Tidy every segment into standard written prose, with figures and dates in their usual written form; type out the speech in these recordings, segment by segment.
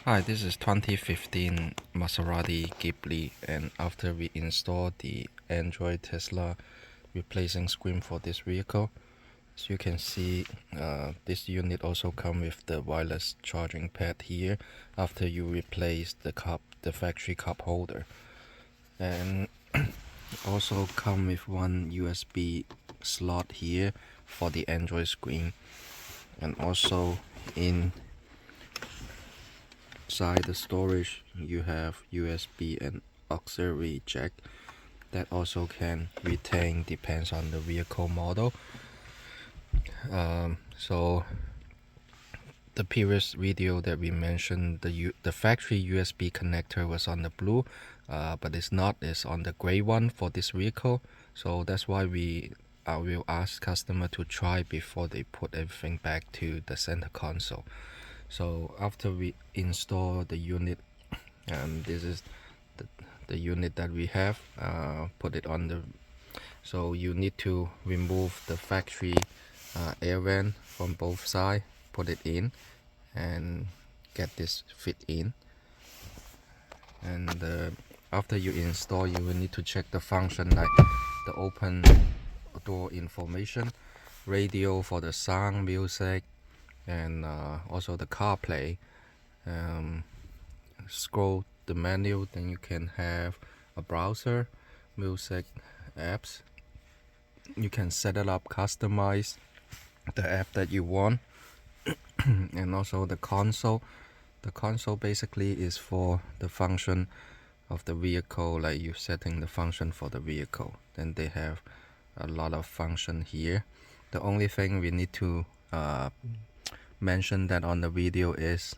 Hi, this is 2015 Maserati Ghibli, and after we installed the Android Tesla replacing screen for this vehicle, as you can see, this unit also comes with the wireless charging pad here after you replace the factory cup holder, and also come with one USB slot here for the Android screen, and also inside the storage you have USB and auxiliary jack that also can retain, depends on the vehicle model. So the previous video that we mentioned, the factory USB connector was on the blue, but it's not. It's on the gray one for this vehicle. So that's why we will ask customer to try before they put everything back to the center console. So after we install the unit, this is the unit that we have. Put it on the. So you need to remove the factory air vent from both sides, put it in, and get this fit in. And after you install, you will need to check the function like the open door information, radio for the sound, music, and also the CarPlay. Scroll the menu, then you can have a browser, music, apps. You can set it up, customize the app that you want, and also the console. The console basically is for the function of the vehicle, like you setting the function for the vehicle. Then they have a lot of function here. The only thing we need to mention that on the video is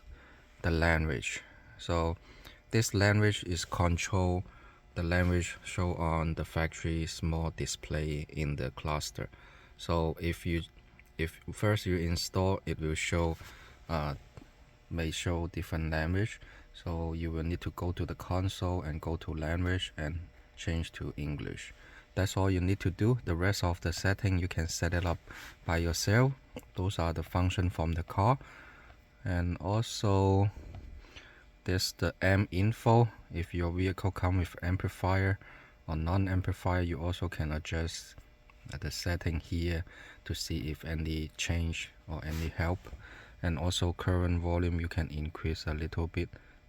the language. So this language is control the language show on the factory small display in the cluster. So if first you install, it will show may show different language. So you will need to go to the console and go to language and change to English. That's all you need to do. The rest of the setting you can set it up by yourself. Those are the function from the car. And also there's the M info. If your vehicle come with amplifier or non-amplifier, you also can adjust the setting here to see if any change or any help. And also current volume you can increase a little bit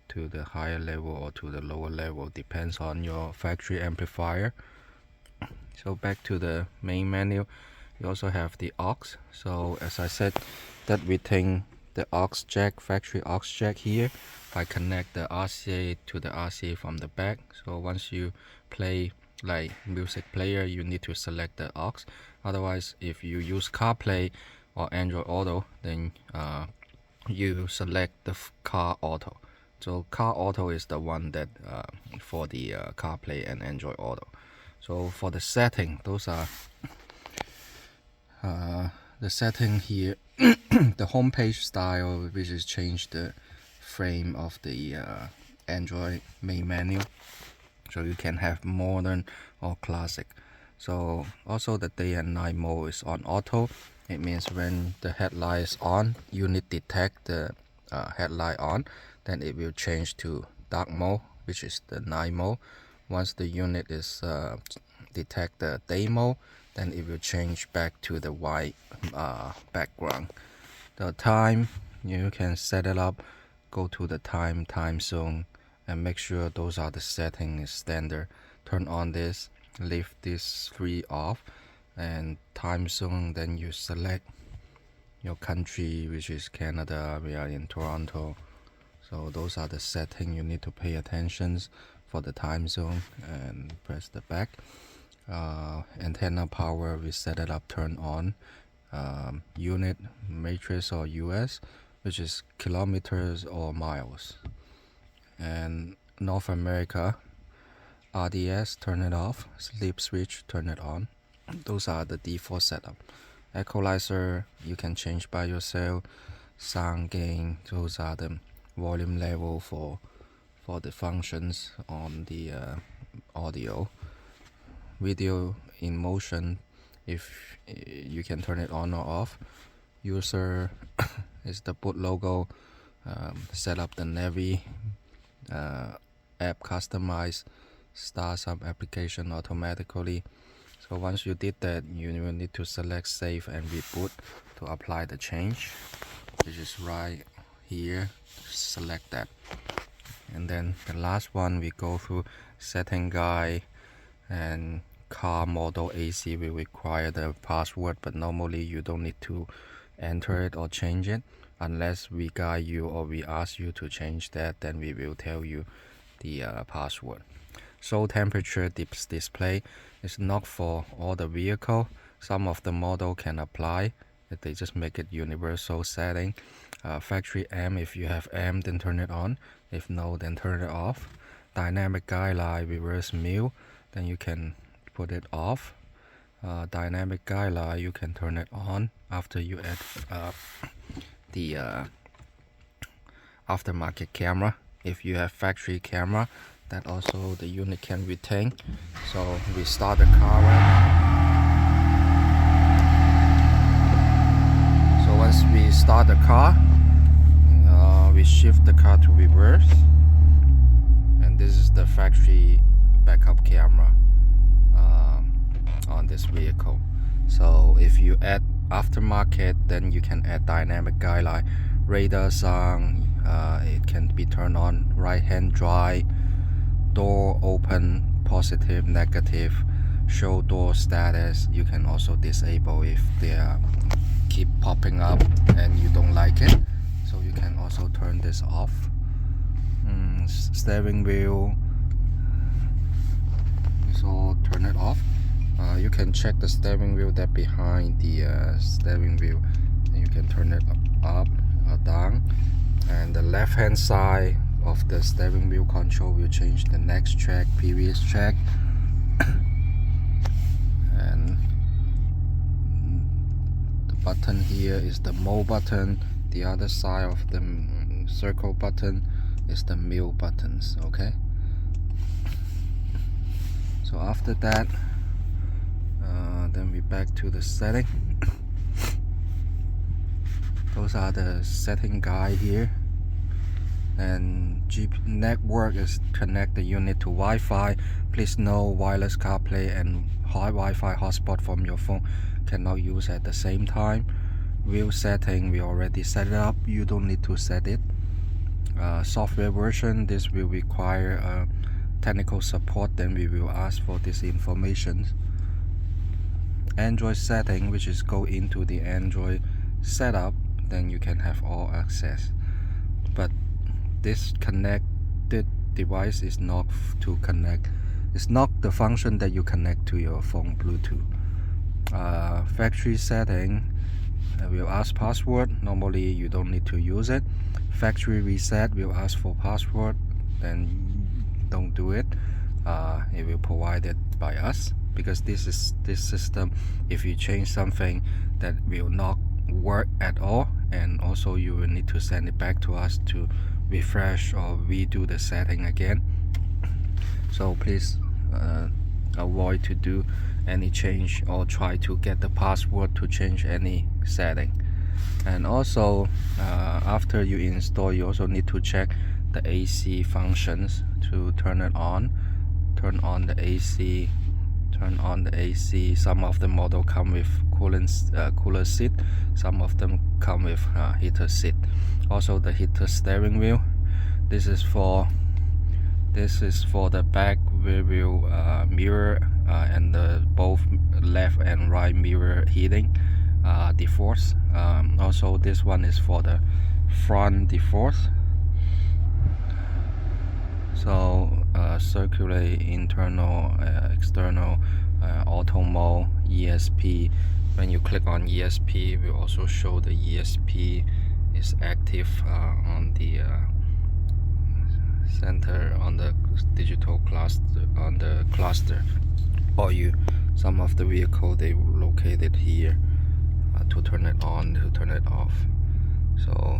to the higher level or to the lower level, depends on your factory amplifier. So back to the main menu, you also have the aux. So as I said, that we take the aux jack, factory aux jack here. I connect the RCA to the RCA from the back. So once you play like music player, you need to select the aux. Otherwise, if you use CarPlay or Android Auto, then you select the Car Auto. So Car Auto is the one that for the CarPlay and Android Auto. So for the setting, those are the setting here. The homepage style, which is change the frame of the Android main menu, so you can have modern or classic. So also the day and night mode is on auto. It means when the headlight is on, unit detect the headlight on, then it will change to dark mode, which is the night mode. Once the unit is detect the day mode, then it will change back to the white background. The time, you can set it up, go to the time zone, and make sure those are the settings standard. Turn on this, leave this 3 off, and time zone, then you select your country, which is Canada. We are in Toronto. So those are the settings you need to pay attention for the time zone, and press the back. Antenna power, we set it up, turn on. Unit, matrix or US, which is kilometers or miles. And North America, RDS, turn it off. Sleep switch, turn it on. Those are the default setup. Equalizer, you can change by yourself. Sound gain, those are the volume level for the functions on the audio. Video in motion, if you can turn it on or off. User is the boot logo, set up the Navi app, customize, start some application automatically. So once you did that, you will need to select save and reboot to apply the change, which is right here. Select that, and then the last one we go through setting guide, and car model AC will require the password, but normally you don't need to enter it or change it unless we guide you or we ask you to change that. Then we will tell you the password. So temperature display is not for all the vehicle. Some of the model can apply. They just make it universal setting. Factory amp, if you have amp, then turn it on. If no, then turn it off. Dynamic guideline, reverse mute, then you can put it off. Dynamic guideline, you can turn it on after you add the aftermarket camera. If you have factory camera, that also the unit can retain. So we start the car right now. So once we start the car, we shift the car to reverse, and this is the factory backup camera on this vehicle. So if you add aftermarket, then you can add dynamic guideline, radar sound, it can be turned on, right hand drive, door open, positive, negative, show door status. You can also disable if they keep popping up and you don't like it, so you can also turn this off. Steering wheel, so turn it off. You can check the steering wheel that behind the steering wheel, and you can turn it up or down. And the left hand side of the steering wheel control will change the next track, previous track. And the button here is the mode button. The other side of the circle button is the mute buttons. Okay, so after that, then we back to the setting. Those are the setting guide here. And network is connect the unit to Wi-Fi. Please know wireless CarPlay and high Wi-Fi hotspot from your phone cannot use at the same time. Wheel setting, we already set it up, you don't need to set it. Software version, this will require technical support, then we will ask for this information. Android setting, which is go into the Android setup, then you can have all access. But this connected device is not to connect. It's not the function that you connect to your phone Bluetooth. Factory setting, will ask password. Normally you don't need to use it. Factory reset will ask for password, then don't do it. It will provide it by us, because this system, if you change something, that will not work at all, and also you will need to send it back to us to refresh or redo the setting again. So please avoid to do any change or try to get the password to change any setting. And also after you install, you also need to check the AC functions to turn it on. Turn on the AC, turn on the AC. Some of the model come with cooler seat, some of them come with heater seat. Also the heater steering wheel, this is for the back rear view mirror and the both left and right mirror heating defrost. Also this one is for the front defrost. So circulate, internal, external, auto mode, ESP. When you click on ESP, it will also show the ESP is active on the center, on the digital cluster, on the cluster. Or some of the vehicle they located here to turn it on, to turn it off. So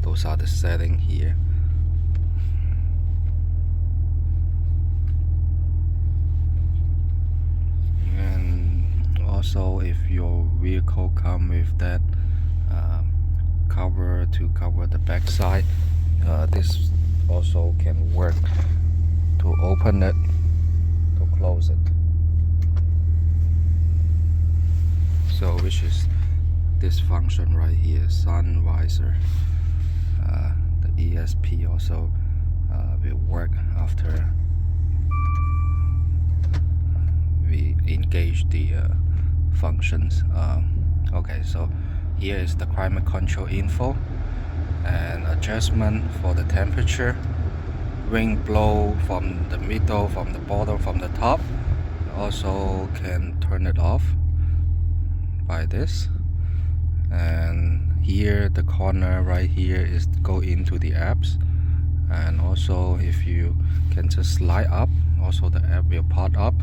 those are the settings here. And also if your vehicle come with that cover to cover the back side. This also can work to open it, to close it. So which is this function right here, sun visor. The ESP also will work after we engage the functions. Okay, so here is the climate control info and adjustment for the temperature, wind blow from the middle, from the bottom, from the top. Also can turn it off by this. And here the corner right here is go into the apps, and also if you can just slide up, also the app will pop up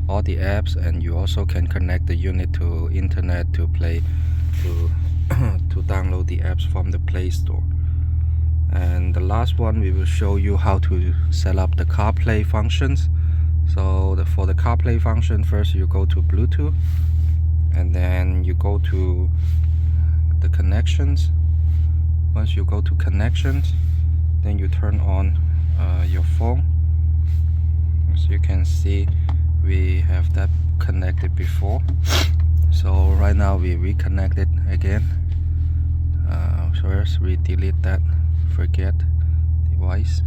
all the apps, and you also can connect the unit to internet to play to to download the apps from the Play Store. And the last one, we will show you how to set up the CarPlay functions. So for the CarPlay function, first you go to Bluetooth, and then you go to the connections. Once you go to connections, then you turn on your phone. As you can see, we have that connected before, so right now we reconnect it again. First we delete that forget device.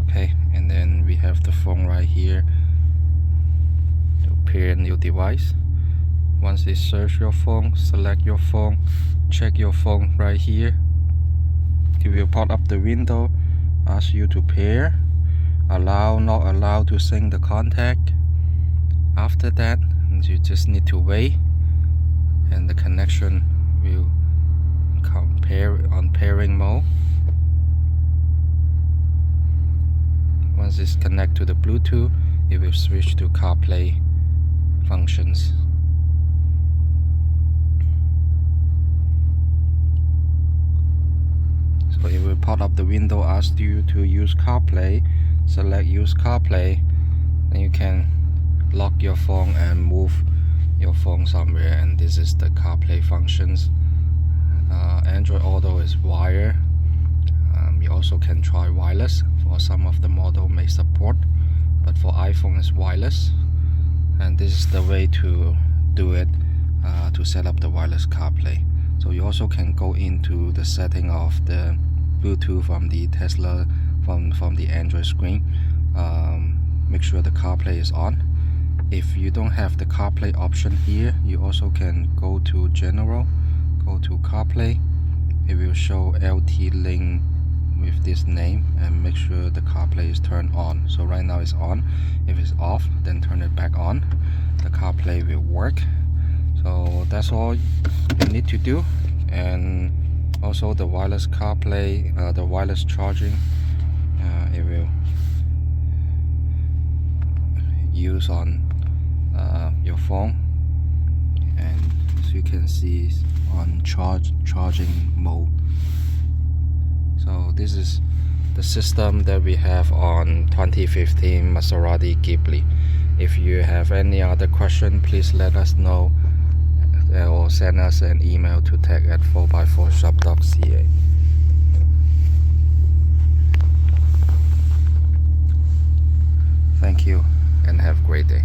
Okay, and then we have the phone right here to pair a new device. Once you search your phone, select your phone, check your phone right here. It will pop up the window, ask you to pair, allow, not allow to sync the contact. After that, you just need to wait, and the connection will compare on pairing mode. Once it's connected to the Bluetooth, it will switch to CarPlay functions. So it will pop up the window, ask you to use CarPlay. Select use CarPlay, then you can lock your phone and move your phone somewhere, and this is the CarPlay functions. Android Auto is wire. You also can try wireless. For some of the model may support, but for iPhone it's wireless. And this is the way to do it, to set up the wireless CarPlay. So you also can go into the setting of the Bluetooth from the Tesla, from the Android screen. Make sure the CarPlay is on. If you don't have the CarPlay option here, you also can go to General, go to CarPlay. It will show LT Link with this name, and make sure the CarPlay is turned on. So right now it's on. If it's off, then turn it back on. The CarPlay will work. So that's all you need to do. And also the wireless CarPlay, the wireless charging, it will use on your phone, and as you can see, on charging mode. So this is the system that we have on 2015 Maserati Ghibli. If you have any other question, please let us know, or send us an email to tech@4x4Shop.ca. Thank you and have a great day.